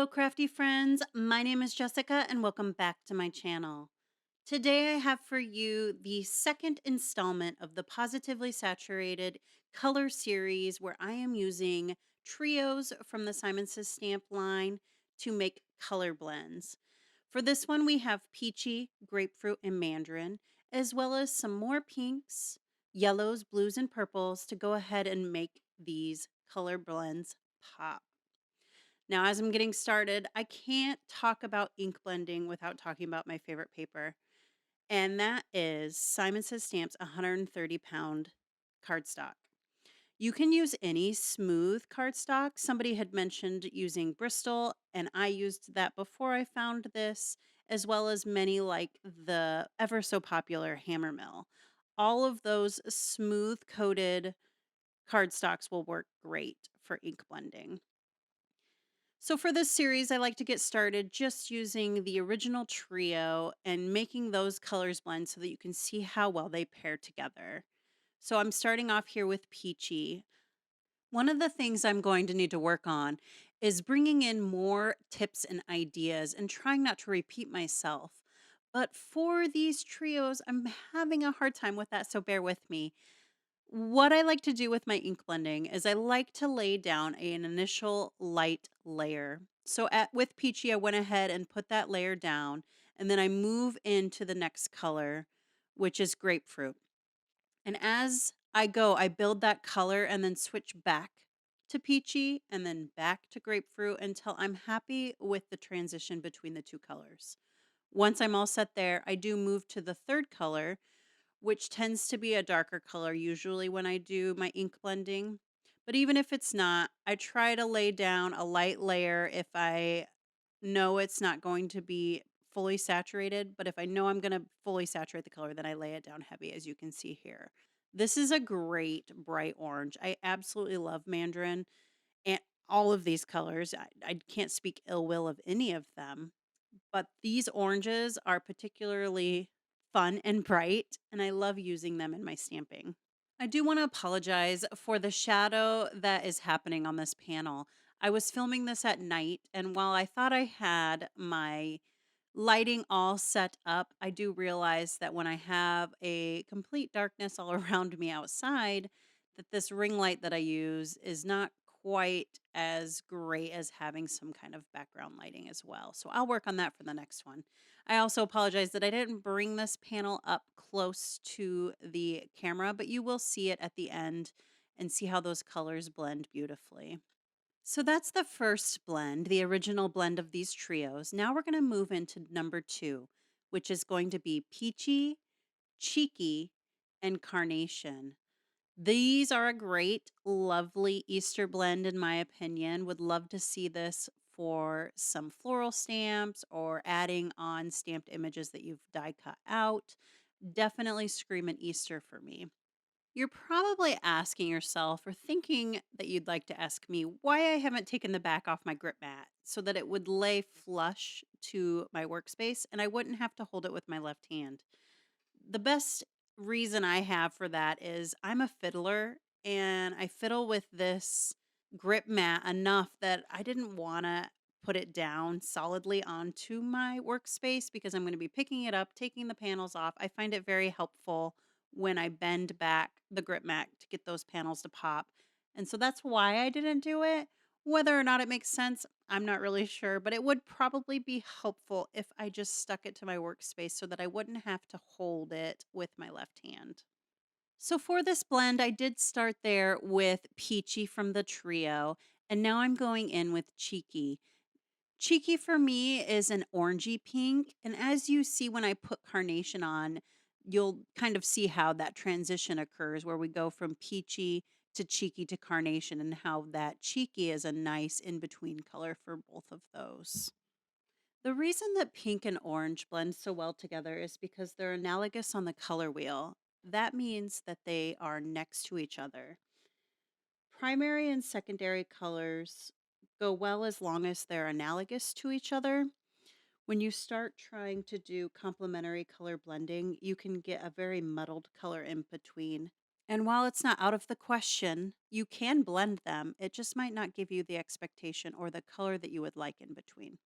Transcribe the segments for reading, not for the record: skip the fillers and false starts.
Hello, crafty friends. My name is Jessica, and welcome back to my channel. Today, I have for you the second installment of the Positively Saturated color series where I am using trios from the Simon Says Stamp line to make color blends. For this one, we have Peachy, Grapefruit, and Mandarin, as well as some more pinks, yellows, blues, and purples to go ahead and make these color blends pop. Now, as I'm getting started, I can't talk about ink blending without talking about my favorite paper, and that is Simon Says Stamp's 130-pound cardstock. You can use any smooth cardstock. Somebody had mentioned using Bristol, and I used that before I found this, as well as many like the ever so popular Hammermill. All of those smooth coated cardstocks will work great for ink blending. So for this series, I like to get started just using the original trio and making those colors blend so that you can see how well they pair together. So I'm starting off here with Peachy. One of the things I'm going to need to work on is bringing in more tips and ideas and trying not to repeat myself. But for these trios, I'm having a hard time with that, so bear with me. What I like to do with my ink blending is I like to lay down an initial light layer. So with Peachy, I went ahead and put that layer down, and then I move into the next color, which is Grapefruit. And as I go, I build that color and then switch back to Peachy and then back to Grapefruit until I'm happy with the transition between the two colors. Once I'm all set there, I do move to the third color, which tends to be a darker color usually when I do my ink blending. But even if it's not, I try to lay down a light layer if I know it's not going to be fully saturated. But if I know I'm going to fully saturate the color, then I lay it down heavy, as you can see here. This is a great bright orange. I absolutely love Mandarin and all of these colors. I can't speak ill will of any of them, but these oranges are particularly fun and bright, and I love using them in my stamping. I do want to apologize for the shadow that is happening on this panel. I was filming this at night, and while I thought I had my lighting all set up, I do realize that when I have a complete darkness all around me outside, that this ring light that I use is not quite as great as having some kind of background lighting as well. So I'll work on that for the next one. I also apologize that I didn't bring this panel up close to the camera, but you will see it at the end and see how those colors blend beautifully. So that's the first blend, the original blend of these trios. Now we're going to move into number two, which is going to be Peachy, Cheeky, and Carnation. These are a great, lovely Easter blend, in my opinion. Would love to see this for some floral stamps or adding on stamped images that you've die cut out. Definitely scream an Easter for me. You're probably asking yourself or thinking that you'd like to ask me why I haven't taken the back off my grip mat so that it would lay flush to my workspace and I wouldn't have to hold it with my left hand. The best reason I have for that is I'm a fiddler and I fiddle with this grip mat enough that I didn't want to put it down solidly onto my workspace because I'm going to be picking it up, taking the panels off. I find it very helpful when I bend back the grip mat to get those panels to pop. And so that's why I didn't do it. Whether or not it makes sense, I'm not really sure, but it would probably be helpful if I just stuck it to my workspace so that I wouldn't have to hold it with my left hand. So for this blend, I did start there with Peachy from the trio, and now I'm going in with Cheeky. Cheeky for me is an orangey pink, and as you see when I put Carnation on, you'll kind of see how that transition occurs where we go from Peachy to Cheeky to Carnation and how that Cheeky is a nice in-between color for both of those. The reason that pink and orange blend so well together is because they're analogous on the color wheel. That means that they are next to each other. Primary and secondary colors go well as long as they're analogous to each other. When you start trying to do complementary color blending, you can get a very muddled color in between. And while it's not out of the question, you can blend them. It just might not give you the expectation or the color that you would like in between.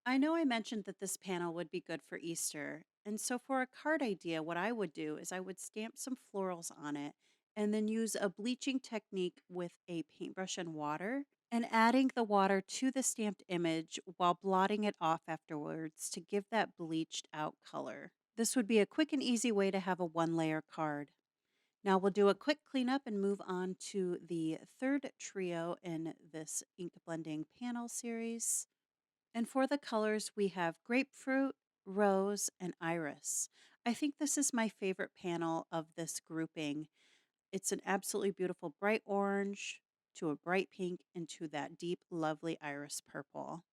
I know I mentioned that this panel would be good for Easter. And so for a card idea, what I would do is I would stamp some florals on it and then use a bleaching technique with a paintbrush and water and adding the water to the stamped image while blotting it off afterwards to give that bleached out color. This would be a quick and easy way to have a one layer card. Now we'll do a quick cleanup and move on to the third trio in this ink blending panel series. And for the colors, we have grapefruit, rose, and iris. I think this is my favorite panel of this grouping. It's an absolutely beautiful bright orange to a bright pink and to that deep, lovely iris purple.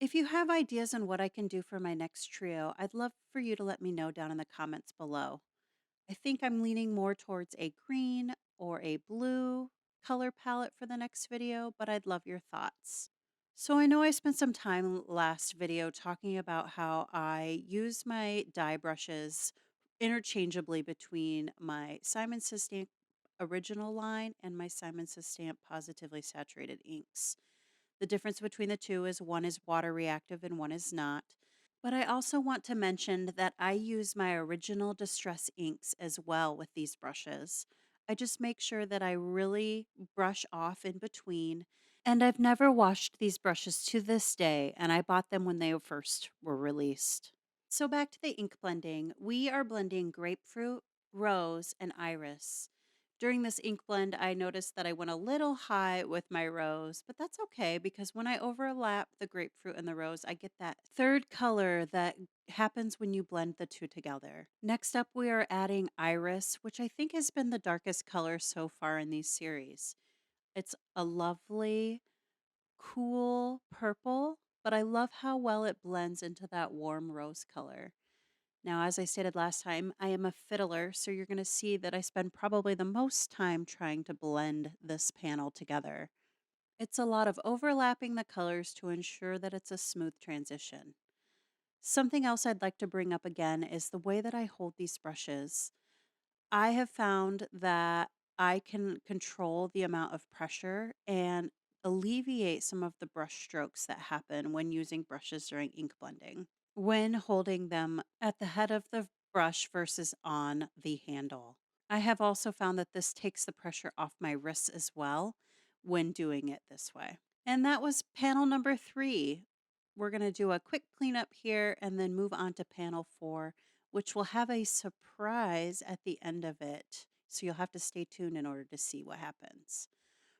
If you have ideas on what I can do for my next trio, I'd love for you to let me know down in the comments below. I think I'm leaning more towards a green or a blue color palette for the next video, but I'd love your thoughts. So I know I spent some time last video talking about how I use my dye brushes interchangeably between my Simon Says Stamp original line and my Simon Says Stamp Positively Saturated inks. The difference between the two is one is water reactive and one is not. But I also want to mention that I use my original distress inks as well with these brushes. I just make sure that I really brush off in between. And I've never washed these brushes to this day, and I bought them when they first were released. So back to the ink blending. We are blending grapefruit, rose, and iris. During this ink blend, I noticed that I went a little high with my rose, but that's okay because when I overlap the grapefruit and the rose, I get that third color that happens when you blend the two together. Next up, we are adding iris, which I think has been the darkest color so far in these series. It's a lovely, cool purple, but I love how well it blends into that warm rose color. Now, as I stated last time, I am a fiddler, so you're going to see that I spend probably the most time trying to blend this panel together. It's a lot of overlapping the colors to ensure that it's a smooth transition. Something else I'd like to bring up again is the way that I hold these brushes. I have found that I can control the amount of pressure and alleviate some of the brush strokes that happen when using brushes during ink blending, when holding them at the head of the brush versus on the handle. I have also found that this takes the pressure off my wrists as well when doing it this way. And that was panel number 3. We're going to do a quick cleanup here and then move on to panel 4, which will have a surprise at the end of it. So you'll have to stay tuned in order to see what happens.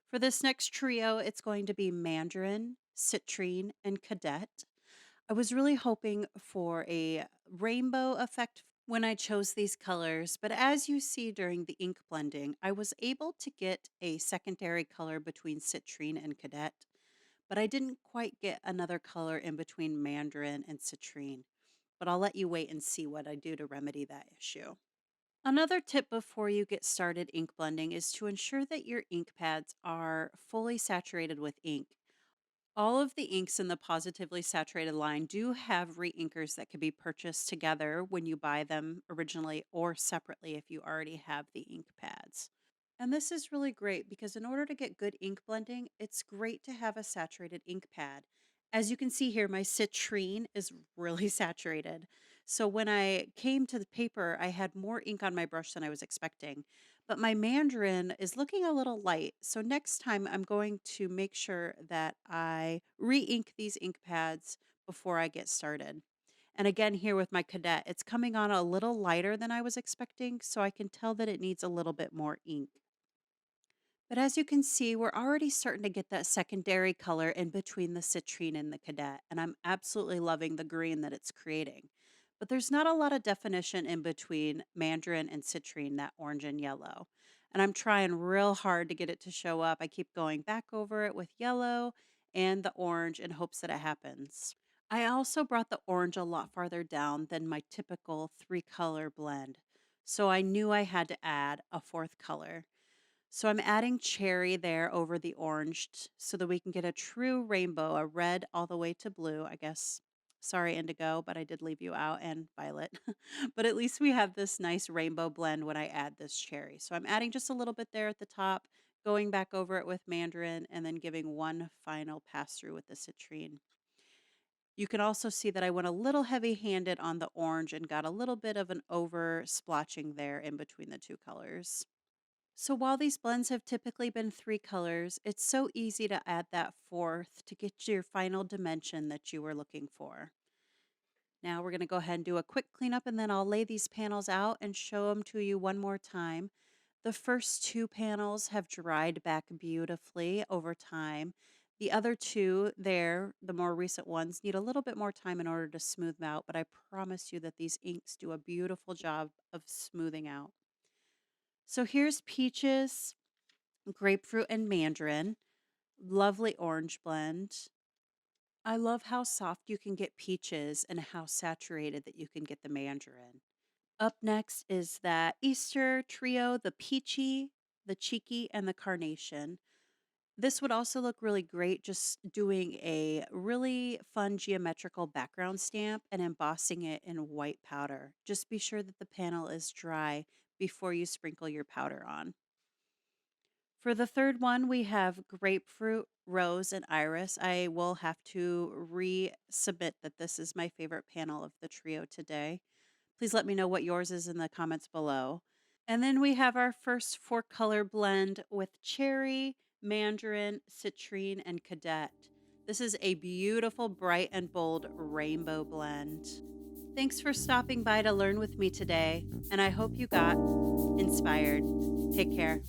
For this next trio, it's going to be Mandarin, Citrine, and Cadette. I was really hoping for a rainbow effect when I chose these colors, but as you see during the ink blending, I was able to get a secondary color between Citrine and Cadette, but I didn't quite get another color in between Mandarin and Citrine. But I'll let you wait and see what I do to remedy that issue. Another tip before you get started ink blending is to ensure that your ink pads are fully saturated with ink. All of the inks in the Positively Saturated line do have re-inkers that can be purchased together when you buy them originally or separately if you already have the ink pads. And this is really great because in order to get good ink blending, it's great to have a saturated ink pad. As you can see here, my citrine is really saturated. So when I came to the paper, I had more ink on my brush than I was expecting. But my mandarin is looking a little light. So next time I'm going to make sure that I re-ink these ink pads before I get started. And again, here with my cadet, it's coming on a little lighter than I was expecting, so I can tell that it needs a little bit more ink. But as you can see, we're already starting to get that secondary color in between the citrine and the cadet, and I'm absolutely loving the green that it's creating. But there's not a lot of definition in between mandarin and citrine, that orange and yellow. And I'm trying real hard to get it to show up. I keep going back over it with yellow and the orange in hopes that it happens. I also brought the orange a lot farther down than my typical 3-color blend. So I knew I had to add a fourth color. So I'm adding cherry there over the orange so that we can get a true rainbow, a red all the way to blue, I guess. Sorry, Indigo, but I did leave you out, and Violet. But at least we have this nice rainbow blend when I add this cherry. So I'm adding just a little bit there at the top, going back over it with Mandarin, and then giving one final pass through with the citrine. You can also see that I went a little heavy handed on the orange and got a little bit of an over splotching there in between the two colors. So while these blends have typically been three colors, it's so easy to add that fourth to get your final dimension that you were looking for. Now we're going to go ahead and do a quick cleanup, and then I'll lay these panels out and show them to you one more time. The first two panels have dried back beautifully over time. The other two there, the more recent ones, need a little bit more time in order to smooth them out, but I promise you that these inks do a beautiful job of smoothing out. So here's Peaches, Grapefruit, and Mandarin. Lovely orange blend. I love how soft you can get Peaches and how saturated that you can get the Mandarin. Up next is that Easter trio, the Peachy, the Cheeky, and the Carnation. This would also look really great just doing a really fun geometrical background stamp and embossing it in white powder. Just be sure that the panel is dry before you sprinkle your powder on. For the third one, we have Grapefruit, Rose, and Iris. I will have to resubmit that this is my favorite panel of the trio today. Please let me know what yours is in the comments below. And then we have our first four color blend with Cherry, Mandarin, Citrine, and Cadette. This is a beautiful, bright, and bold rainbow blend. Thanks for stopping by to learn with me today, and I hope you got inspired. Take care.